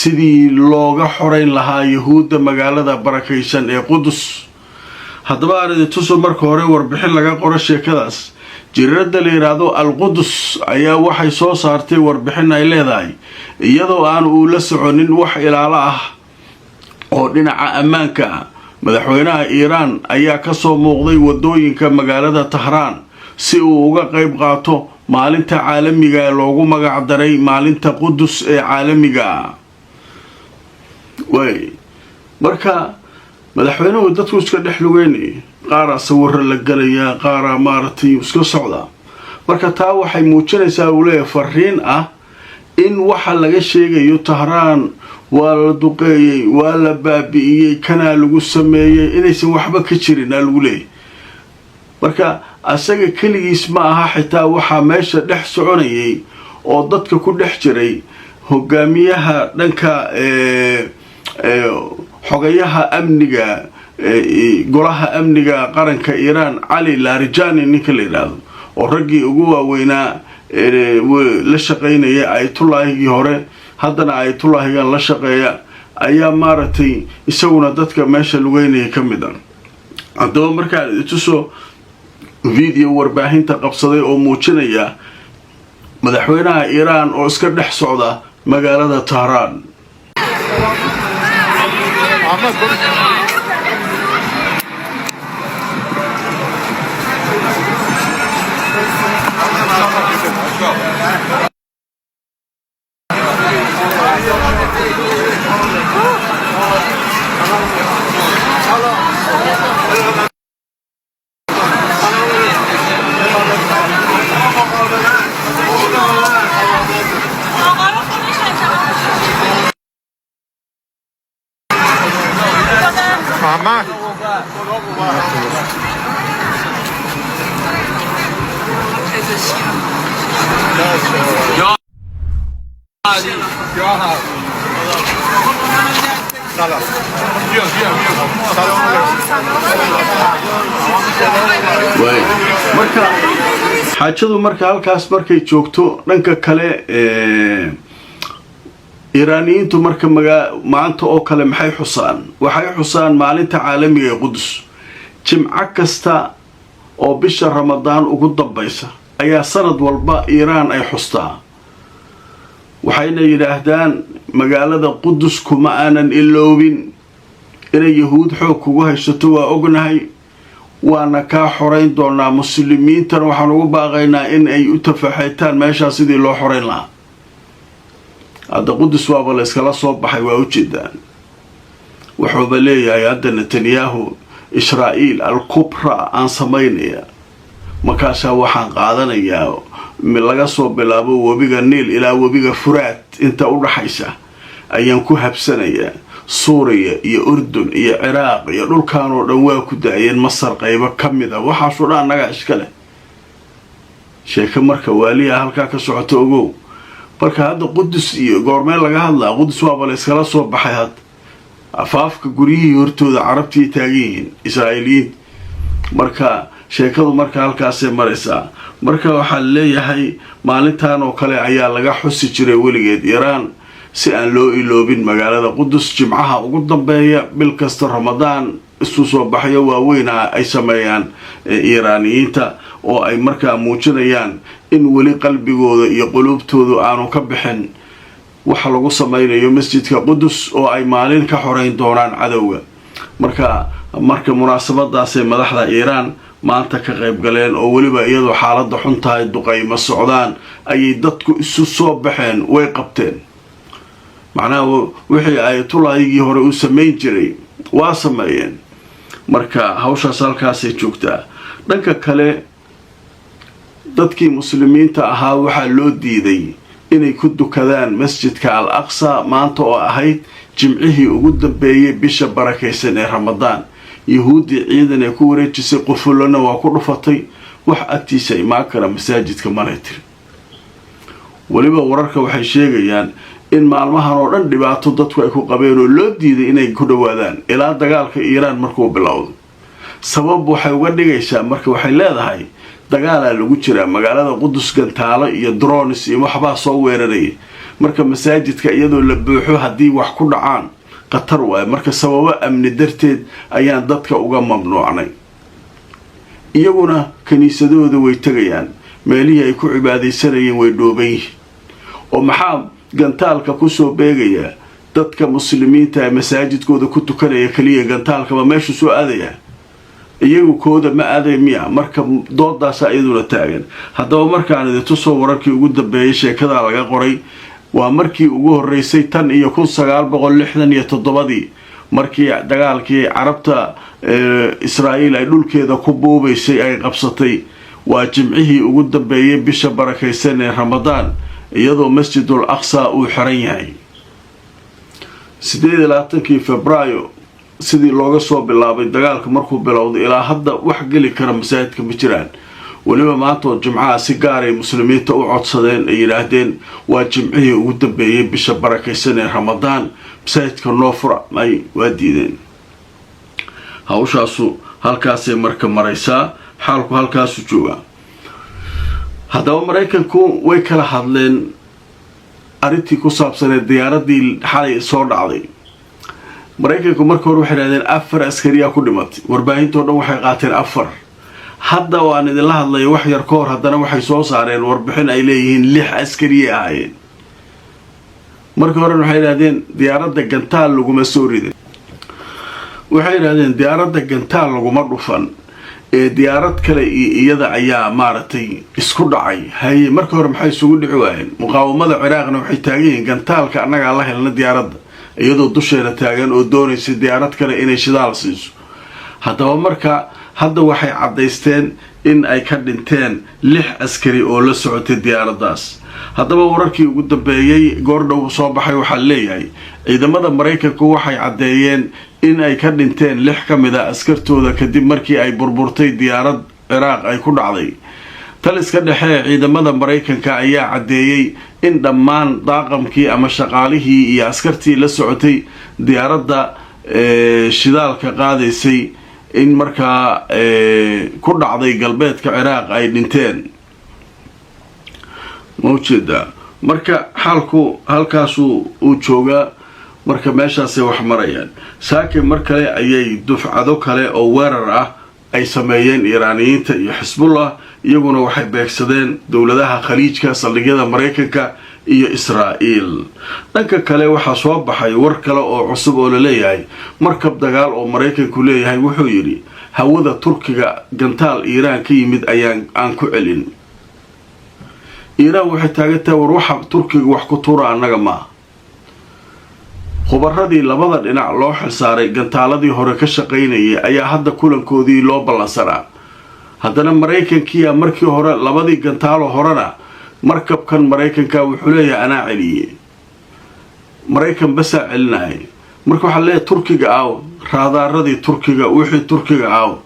sidii looga xoreyn lahaa yahuudda magaalada barakaysan ee Qudus. haddaba aan tuso marka hore warbixin laga qoro sheekadaas. jiradda la yiraahdo Al-Qudus ayaa waxay soo saartay warbixin ay leedahay iyadoo aan uu la soconin wax ilaalo ah oo dhinaca ammaanka ah. madaxweynaha Iiraan ayaa ka soo muuqday wadooyinka magaalada Tahraan si uu uga qayb qaato maalinta caalamiga ee loogu magac daray maalinta Qudus ee caalamiga ah. marka madaxweynuhu dadku iska dhex lugeynay qaar sawir la galaya qaar maartay iska socda. marka taa waxay muujinaysaa uu leeyahay fariin ah in waxa laga sheegayo Tahraan waa la duqeeyay waa la baabi'iyay kana lagu sameeyay inaysan waxba ka jirin lagu leeyahay. marka asaga kaligiis ma aha xitaa waxa meesha dhex soconayay oo dadka ku dhex jiray hogaamiyaha dhanka xogayaha amniga golaha amniga qaranka Iiraan Ali Larijani ninka la yiraahdo oo raggii ugu waaweynaa la shaqeynaya ayatullaahigii hore haddana ayatullaahigan la shaqeeya ayaa maartay isaguna dadka meesha lugeynaya ka mid ah. haddaba markaa tuso video warbaahinta qabsaday oo muujinaya madaxweynaha Iiraan oo iska dhex socda magaalada Tahraan. Mama. marka xaajadu marka halkaas markay joogto dhanka kale Iiraaniyiintu marka maanta oo kale maxay xusaan waxay xusaan maalinta caalamiga ee Qudus. jimco kasta oo bisha Ramadaan ugu dambaysa ayaa sanad walba Iiraan ay xustaa. waxayna yiraahdaan magaalada Qudus kuma aanan iloobin inay yahuud xoog kugu haysato waa ognahay waana ka xoreyn doonaa muslimiintan waxaan ugu baaqaynaa in ay u tafaxaytaan meesha sidii loo xoreyn lahaa. hadda Qudus waaba la iskala soo baxay waa u jeedaan wuxuuba leeyahay hadda Netanyahu Israa'iil al-Kubra aan samaynaya markaashaa waxaan qaadanayaa laga soo bilaabo webiga Niil ilaa webiga Furaat inta u dhaxaysa ayaan ku habsanayaa Suuriya iyo Urdun iyo Ciraaq iyo dhulkaan oo dhan waa ku daayeen Masar qaybo kamid ah waxaasoo dhan naga iskale sheeko marka waaliya halka ka socoto ogow. marka hadda Qudus iyo goormeel laga hadlaa Qudus waaba la iskala soo baxay had afaafka guriyihii hortooda carabtii taagiin Israa'iiliin. marka sheekadu marka halkaasay maraysaa. marka waxaa leeyahay maalintan oo kale ayaa laga xusi jiray weligeed Iiraan si aan loo iloobin magaalada Qudus. jimcaha ugu dambeeya bil kasta Ramadaan isu soo baxyo waaweyna ay sameeyaan Iiraaniyiinta oo ay markaa muujinayaan in weli qalbigooda iyo qulubtoodu aanu ka bixin waxa lagu sameynayo masjidka Qudus oo ay maalin ka xoreyn doonaan cadawga. marka munaasabadaas ee madaxda Iiraan maanta ka qayb galeen oo waliba iyadoo xaaladda xun tahay duqeymo socdaan ayay dadku isu soo baxeen way qabteen. macnaha wixii ayatullaahigii hore u sameyn jiray waa sameeyeen. marka hawshaas halkaasay joogtaa. dhanka kale dadkii muslimiinta ahaa waxaa loo diiday inay ku dukadaan masjidka Al-Aqsa maanta oo ahayd jimcihii ugu dambeeyay bisha barakaysan ee Ramadaan. yahuudi ciidan ay ku wareejisay qufulana waa ku dhufatay wax agtiisa imaan kara masaajidka mareetir. waliba wararka waxay sheegayaan in maalmahan oo dhan dhibaato dadku ay ku qabeen oo loo diiday inay ku dhawaadaan ilaa dagaalka Iiraan markuu bilowdo. sabab waxay uga dhigaysaa marka waxay leedahay dagaal lagu jira magaalada Qudus gantaalo iyo drones iyo waxba soo weeraray marka masaajidka iyadoo la buuxo haddii wax ku dhacaan qatar waaye marka sababo amni darteed ayaan dadka uga mamnuucnay iyaguna kaniisadooda way tagayaan meelihii ay ku cibaadaysanayeen way dhooban yihiin oo maxaa gantaalka kusoo beegaya dadka muslimiinta ee masaajidkooda ku tukanaya kaliya gantaalkaba meeshu soo aadaya iyagu kooda ma aaday miya marka doodaas iyaduna taagan haddaba markaan idin tusoo wararkii ugu dambeeyay sheekada laga qoray waa markii ugu horeysay tan iyo 1967 markii dagaalkii carabta Israa'iil ay dhulkeeda ku boobaysay ay qabsatay waa jimcihii ugu dambeeyay bisha barakaysan ee Ramadaan iyadoo Masjidul Aqsa uu xiran yahay 28 Febraayo sidii looga soo bilaabay dagaalka markuu bilowday ilaa hadda wax gali kara masaajidka ma jiraan waliba maanta jimcaha si gaar ah muslimiinta u codsadeen ay yiraahdeen waa jimcihii ugu dambeeyay bisha barakaysan ee Ramadaan masaajidka noo fura ay waa diideen hawshaasu halkaasay marka maraysaa xaalku halkaasu jooga haddaba Mareykanku way kala hadleen arintii ku saabsan diyaaradii xalay soo dhacday Mareykanku markii hore waxay yiraahdeen 4 askari ku dhimatay warbaahinta dhan waxay qaateen 4 hadda waan idin la hadlay wax yar ka hor haddana waxay soo saareen warbixin ay leeyihiin 6 askari ahaayeen markii hore waxay yiraahdeen diyaaradda gantaal laguma soo riday waxay yiraahdeen diyaaradda gantaal laguma dhufan ee diyaarad kale iyada ayaa maartay isku dhacay hay markii hore maxay isugu dhici waayeen muqaawamada Ciraaqna waxay taageen gantaalka annaga la helna diyaaradda iyadoo dusheena taagan oo doonaysa diyaarad kale inay shidaal siiso haddaba marka hadda waxay cadaysteen in ay ka dhinteen 6 askari oo la socotay diyaaraddaas haddaba wararkii ugu dambeeyay goordhow soo baxay waxa leeyahay ciidamada Mareykanku waxay cadeeyeen in ay ka dhinteen 6 kamid ah askartooda kadib markii ay burburtay diyaarad Ciraaq ay ku dhacday taliska dhexe ciidamada Mareykanka ayaa cadeeyay in dhammaan daaqamkii ama shaqaalihii iyo askartii la socotay diyaaradda shidaalka qaadaysay in markaa ku dhacday galbeedka Ciraaq ay dhinteen mawjida marka xalku halkaasu uu jooga marka meeshaasay wax marayaan saakin mar kale ayay dufcado kale oo weerar ah ay sameeyeen Iiraaniyiinta iyo Xisbullah iyaguna waxay beegsadeen dawladaha khaliijka saldhigyada Mareykanka iyo Israa'iil dhanka kale waxa soo baxay war kale oo cusub oo la leeyahay markab dagaal oo Mareykanku leeyahay wuxuu yiri hawada Turkiga gantaal Iiraan ka yimid aan ku celin Iiraan waxay taagtay war waxa Turkiga wax ku tuura annaga ma khubaradii labada dhinac loo xilsaaray gantaaladii hore ka shaqeynayay ayaa hadda kulankoodii loo ballansanaa haddana Mareykankiya markii hore labadii gantaalo horena markabkan Mareykanka wuxuu leeyahay anaa celiyay Mareykan bas celinay marka waxa leeyahay Turkiga aaw raadaaradii Turkiga wixii Turkiga aaw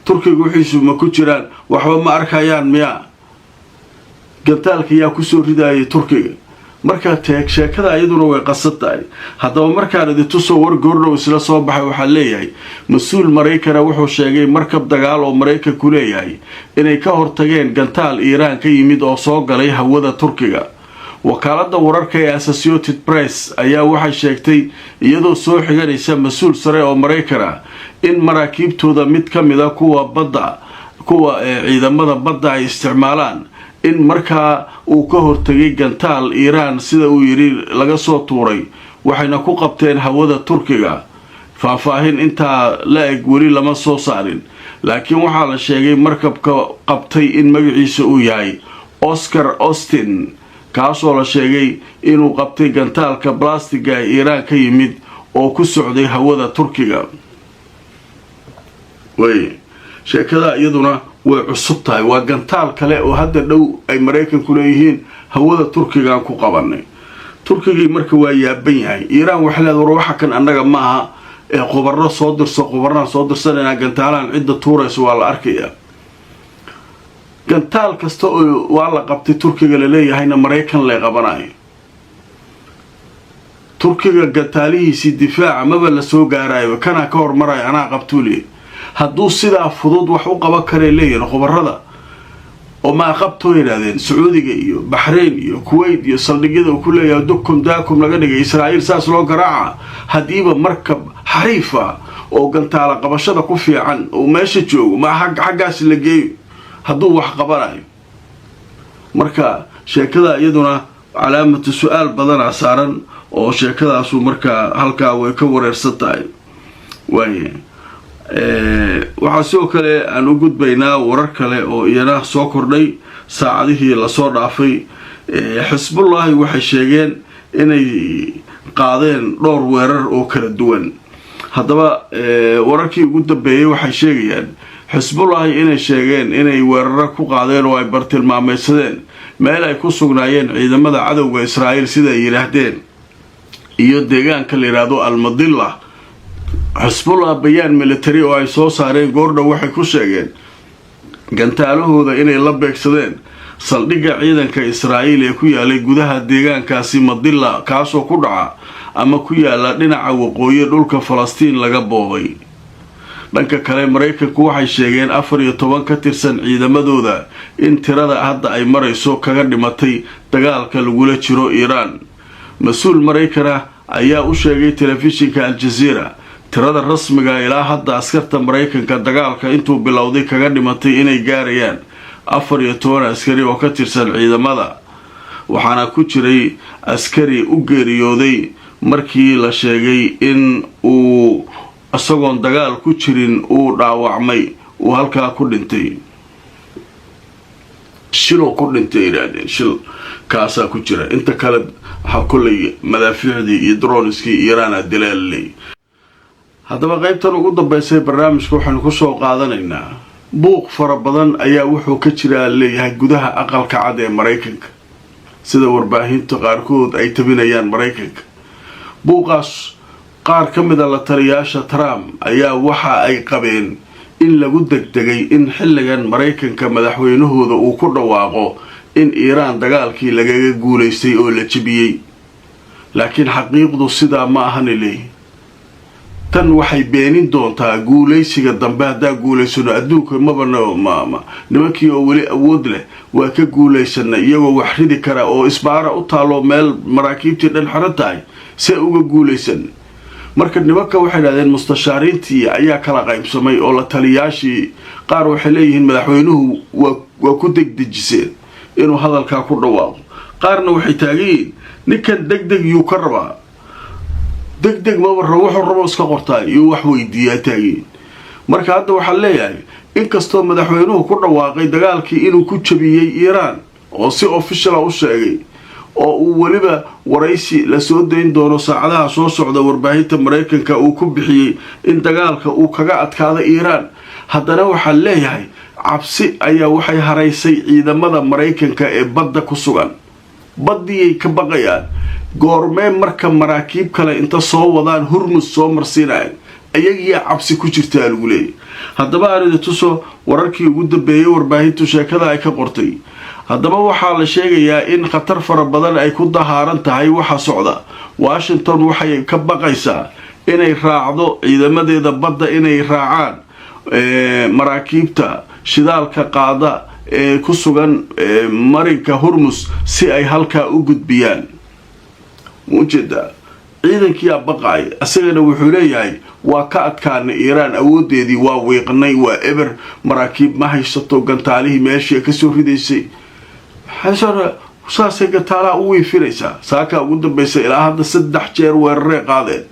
Turkiga wixiisu ma ku jiraan waxba ma arkayaan miya gantaalka yaa ku soo ridaayay Turkiga marka sheekada ayaduna way qasatay haddaba markaan idin tusoo war goordhow isla soo baxay waxa leeyahay mas'uul Mareykan wuxuu sheegay markab dagaal oo Mareykanku leeyahay inay ka hortageen gantaal Iiraan ka yimid oo soo galay hawada Turkiga wakaalada wararka ee Associated Press ayaa waxay sheegtay iyadoo soo xiganaysa mas'uul sare oo Mareykan in maraakiibtooda mid kamid ah kuwa ciidamada badda ay isticmaalaan in markaa uu ka hortagay gantaal Iiraan sida uu yiri laga soo tuuray waxayna ku qabteen hawada Turkiga faahfaahin inta la eg wali lama soo saarin laakiin waxa la sheegay markabka qabtay in magaciisa uu yahay Oscar Austin kaasoo la sheegay inuu qabtay gantaalka plastiga Iiraan ka yimid oo ku socday hawada Turkiga way sheekada iyaduna way cusub tahay waa gantaal kale oo hadda dhow ay Mareykanku leeyihiin hawada Turkiga ku qabanay Turkiga marka waa yaaban yahay Iiraan waxa leedahay waxa kan annaga ma aha ee qobarro soo dirsanayna gantaalan cidda tuurayso waa la arkayaa gantaal kasta oo waa la qabtay Turkiga la leeyahayna Mareykan la qabanayo Turkiga gantaalihiisi difaaca ma la soo gaarayo kana ka hormaray anaa qabtuuli hadduu sidaa fudud wax u qaban kare leeyahay qobarrada وما قبطوا يرادين سعودية بحرين كويت صلدقية وكل يدكم داكم لغني إسرائيل ساس لو قراعة هديبة مركب حريفة وقنت على قبشة كفي عن وماشي جو ما حقاس اللي جاي هدو وح قبراي مركا شكلها يدنا علامة السؤال بدن عسارا أو شكلها سو مركا هلكا ويكور الستاي وين waxaa soo kale aan u gudbaynaa warar kale oo iyana soo kordhay saacadihii la soo dhaafay xisbullahi waxay sheegeen inay qaadeen dhowr weerar oo kala duwan haddaba wararkii ugu dambeeyay waxay sheegayaan xisbullahi inay sheegeen inay weerar ku qaadeen oo ay bartilmaameedsadeen meel ay ku sugnaayeen ciidamada cadowga Israa'iil sida ay yiraahdeen iyo deegaanka la yiraahdo Al-Madilla xisbullah bayaan military oo ay soo saareen goordhow waxay ku sheegeen gantaalahooda inay la beegsadeen saldhigga ciidanka Israa'iil ee ku yaalay gudaha deegaankaasi Madilla kaasoo ku dhaca ama ku yaala dhinaca waqooyi dhulka Falastiin laga boobay dhanka kale Mareykanku waxay sheegeen 14 ka tirsan ciidamadooda in tirada hadda ay marayso kaga dhimatay dagaalka lagula jiro Iran mas'uul Mareykan ayaa u sheegay telefishinka Al Jazeera tirada rasmiga ilaa hadda askarta Mareykanka dagaalka intuu bilowday kaga dhimatay inay gaarayaan 14 askari oo ka tirsan ciidamada waxaana ku jiray askari u geeriyooday markii la sheegay in uu asagoon dagaal ku jirin uu dhaawacmay uu halkaa ku dhintay shil ku dhintay iraadeen shil kaasa ku jira inta kale waxa kulay madaafiicdii iyo droniskii Iran dilaalay haddaba qaybtan ugu dambeysay barnaamijka waxaan ku soo qaadanaynaa buuq fara badan ayaa wuxuu ka jiraa leeyahay gudaha aqalka cad ee Mareykanka sida warbaahinta qaarkood ay tabinayaan Mareykanka buuqaas qaar ka mid ah la taliyaasha Trump ayaa waxa ay qabeen in lagu degdegay in xilligan Mareykanka madaxweynahooda uu ku dhawaaqo in Iran dagaalkii lagaga guuleystay oo la jibiyay laakiin xaqiiqdu sidaa ma ahan leeyahay tan waxay beenin doontaa guuleysiga dambe hadaa guuleysano adduunka ma nimankii oo wali awood leh waa ka guuleysana iyagoo wax ridi kara oo isbaara u taalo meel maraakiibtii dhan xiran tahay si uga guuleysan marka nimanka waxay yiraahdeen mustashaariintii ayaa kala qaybsamay oo la taliyaashii qaar waxay leeyihiin madaxweynuhu waa ku degdejiseen inuu hadalka ku dhawaaqo qaarna waxay taageen ninkan degdeg yuu ka rabaa degdeg ma wuxuu rabo iska qortaan iyo wax weydiiyaa taageen marka hadda waxa leeyahay in kastoo madaxweynuhu ku dhawaaqay dagaalkii inuu ku jabiyay Iran oo si official u sheegay oo uu waliba waraysi la soo deyn doono saacadaha soo socda warbaahinta Mareykanka uu ku bixiyay in dagaalka uu kaga adkaado Iran haddana waxa leeyahay cabsi ayaa waxay haraysay ciidamada Mareykanka ee badda ku sugan badii ka baqayaan goormee marka maraakiib kale inta soo wadaan Hormuz soo marsiinayaan ayagiya cabsi ku jirtaa lagu leeyahay haddaba arinta tuso wararkii ugu dambeeyay warbaahintu sheekada ay ka qortay haddaba waxaa la sheegayaa in khatar fara badan ay ku dahaaran tahay waxa socda Washington waxay ka baqaysaa inay raacdo ciidamadeeda badda inay raacaan maraakiibta shidaalka qaada ee ku sugan marinka Hormuz si ay halka u gudbiyaan muujada ciidankii baqay asagana wuxuu leeyahay waa ka adkaanay Iran awoodeedii waa weeqnay waa eber maraakiib ma haysato gantaalihii meeshii ka soo ridaysay xasara saasay gantaala u wiifiraysa saaka ugu dambeysay ilaa hadda 3 jeer weerar qaadeen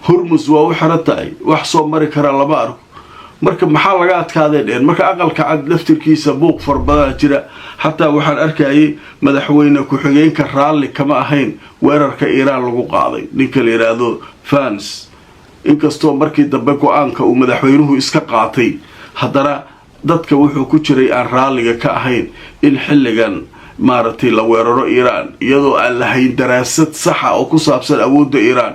Hormuz waa u xiratay wax soo mari kara laba arko marka maxaa laga adkaadeen marka aqalka cad laftirkiisa buuq far badan jira hatta waxaan arkayay madaxweyne ku xigeenka raalli kama ahayn weerarka Iran lagu qaaday ninka la yiraahdo Fans inkastoo markii dambe go'aanka uu madaxweynuhu iska qaatay haddana dadka wuxuu ku jiray aan raalliga ka ahayn in xilligan maartay la weeraro Iran iyadoo aan lahayn daraasad sax ah oo ku saabsan awoodda Iran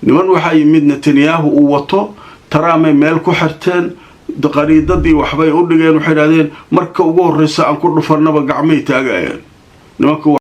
niman waxa yimid Netanyahu uu wato Trump meel ku xirteen qariidadii waxbay u dhigeen waxay yiraahdeen marka ugu horeysa aan ku dhufarnaba gacmay taagayaan nimanka